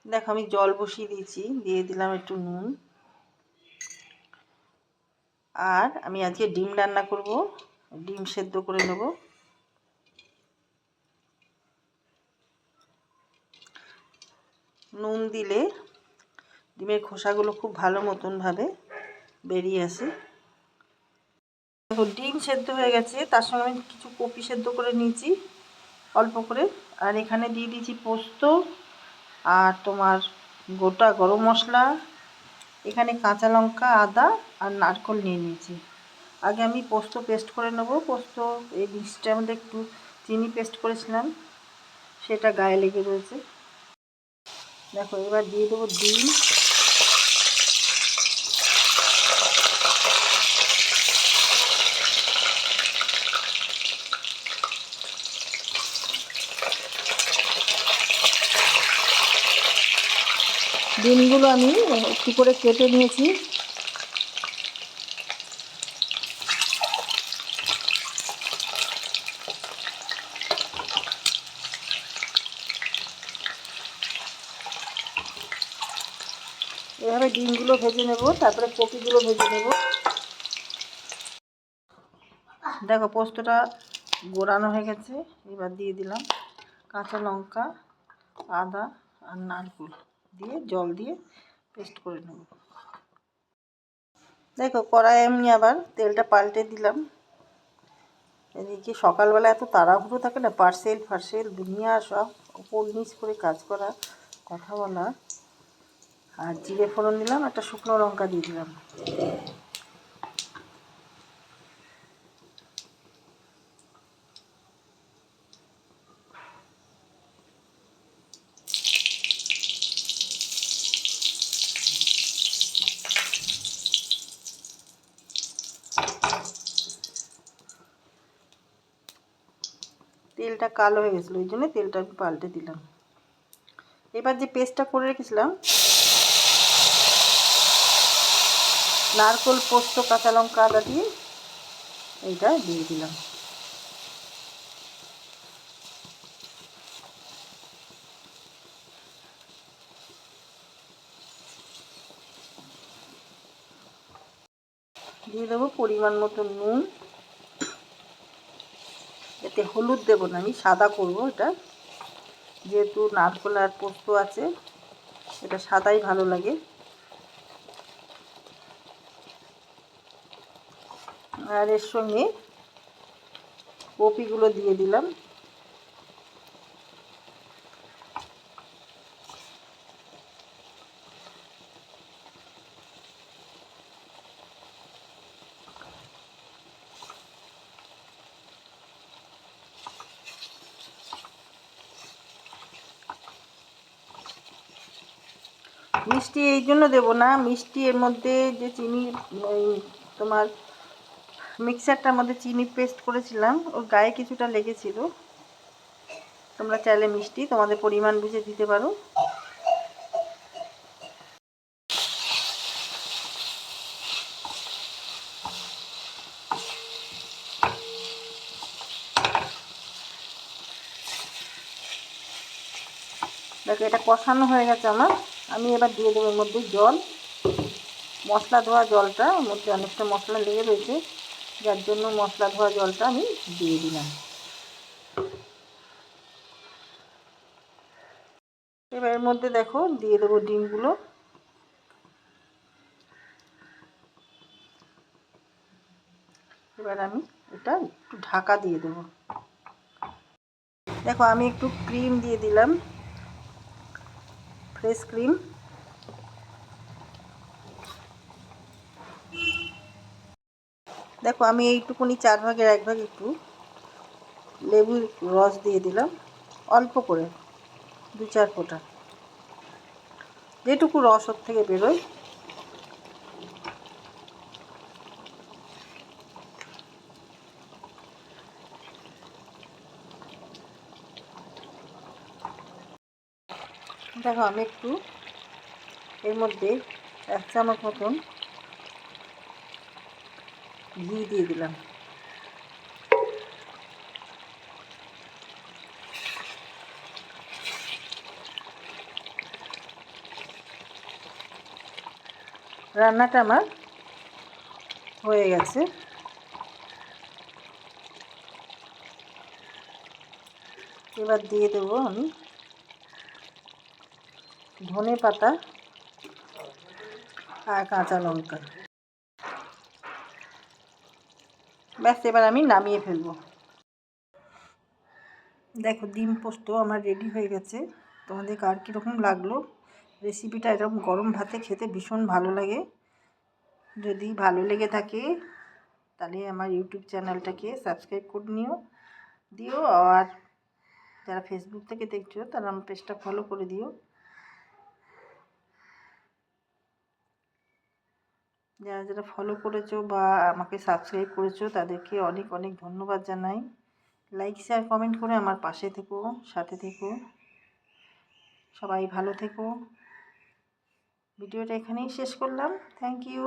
দেখো আমি জল বসিয়ে দিয়েছি, দিয়ে দিলাম একটু নুন। আর আমি আজকে ডিম রান্না করব, ডিম সেদ্ধ করে নেব। নুন দিলে ডিমের খোসাগুলো খুব ভালো মতনভাবে বেরিয়ে আসে। দেখো ডিম সেদ্ধ হয়ে গেছে, তার সঙ্গে আমি কিছু কপি সেদ্ধ করে নিয়েছি অল্প করে। আর এখানে দিয়ে দিয়েছি পোস্ত আর তোমার গোটা গরম মশলা, এখানে কাঁচা লঙ্কা, আদা আর নারকেল নিয়ে নিয়েছি। আগে আমি পোস্ত পেস্ট করে নেব। পোস্ত এই ডিশটার মধ্যে একটু চিনি পেস্ট করেছিলাম, সেটা গায়ে লেগে রয়েছে। দেখো এবার দিয়ে দেবো ডিম। ডিমগুলো আমি একটু করে কেটে নিয়েছি। এভাবে ডিমগুলো ভেজে নেব, তারপরে কপিগুলো ভেজে নেব। দেখো পোস্তটা গোড়ানো হয়ে গেছে, এবার দিয়ে দিলাম কাঁচা লঙ্কা, আদা আর নারকেল দিয়ে জল দিয়ে পেস্ট করে নেব। দেখো কড়াইয়ে আমি আবার তেলটা পাল্টে দিলাম। এদিকে সকালবেলা এত তাড়াহুড়ো থাকে না, পার্সেল দুনিয়া সব ওপর নিচ করে কাজ করা, কথা বলা। আর জিরে ফোড়ন দিলাম, একটা শুকনো লঙ্কা দিয়ে দিলাম। তেলটা কালো হয়ে গেছিলো, ওই জন্য তেলটা আমি পাল্টে দিলাম। এবার যে পেস্টটা করে রেখেছিলাম, নারকেল, পোস্ত, কাঁচা লঙ্কা, আদা দিয়ে এইটা দিয়ে দিলাম। দিয়ে দেবো পরিমাণ মতো নুন। এতে হলুদ দেবো না, আমি সাদা করবো এটা, যেহেতু নারকেল আর পোস্ত আছে, এটা সাদাই ভালো লাগে। আর এর সঙ্গে কপিগুলো দিয়ে দিলাম। মিষ্টি এই জন্য দেবো না, মিষ্টি এর মধ্যে যে চিনি, তোমার মিক্সারটার মধ্যে চিনি পেস্ট করেছিলাম, ওর গায়ে কিছুটা লেগেছিল। তোমরা চাইলে মিষ্টি তোমাদের পরিমাণ বুঝে দিতে পারো। দেখো এটা কষানো হয়ে গেছে আমার। আমি এবার দিয়ে দেবো এর মধ্যে জল, মশলা ধোয়া জলটা। ওর মধ্যে অনেকটা মশলা লেগে রয়েছে, যার জন্য মশলা ধোয়া জলটা আমি দিয়ে দিলাম। এবার এর মধ্যে দেখো দিয়ে দেবো ডিমগুলো। এবার আমি এটা একটু ঢাকা দিয়ে দেবো। দেখো আমি একটু ক্রিম দিয়ে দিলাম, ফ্রেশ ক্রিম। দেখো আমি এইটুকুনি 1/4 ভাগ একটু লেবুর রস দিয়ে দিলাম, অল্প করে 2-4 ফোঁটা, যেটুকু রস ওর থেকে বেরোয়। দেখো আমি একটু এর মধ্যে 1 চামচ মতন ঘি দিয়ে দিলাম। রান্নাটা আমার হয়ে গেছে। এবার দিয়ে দেবো আমি ধনে পাতা আর কাঁচা লঙ্কা। ব্যাস, এবার আমি নামিয়ে ফেলবো। দেখো, ডিম পোস্ত আমার রেডি হয়ে গেছে। তোমাদের কার কীরকম লাগলো রেসিপিটা? এরকম গরম ভাতে খেতে ভীষণ ভালো লাগে। যদি ভালো লেগে থাকে তাহলে আমার ইউটিউব চ্যানেলটাকে সাবস্ক্রাইব করে দিও। আর যারা ফেসবুক থেকে দেখছো তারা আমার পেজটা ফলো করে দিও। যারা যারা ফলো করেছো বা আমাকে সাবস্ক্রাইব করেছো তাদেরকে অনেক অনেক ধন্যবাদ জানাই। লাইক শেয়ার কমেন্ট করে আমার পাশে থেকো, সাথে থেকো। সবাই ভালো থেকো। ভিডিওটা এখানেই শেষ করলাম। Thank you.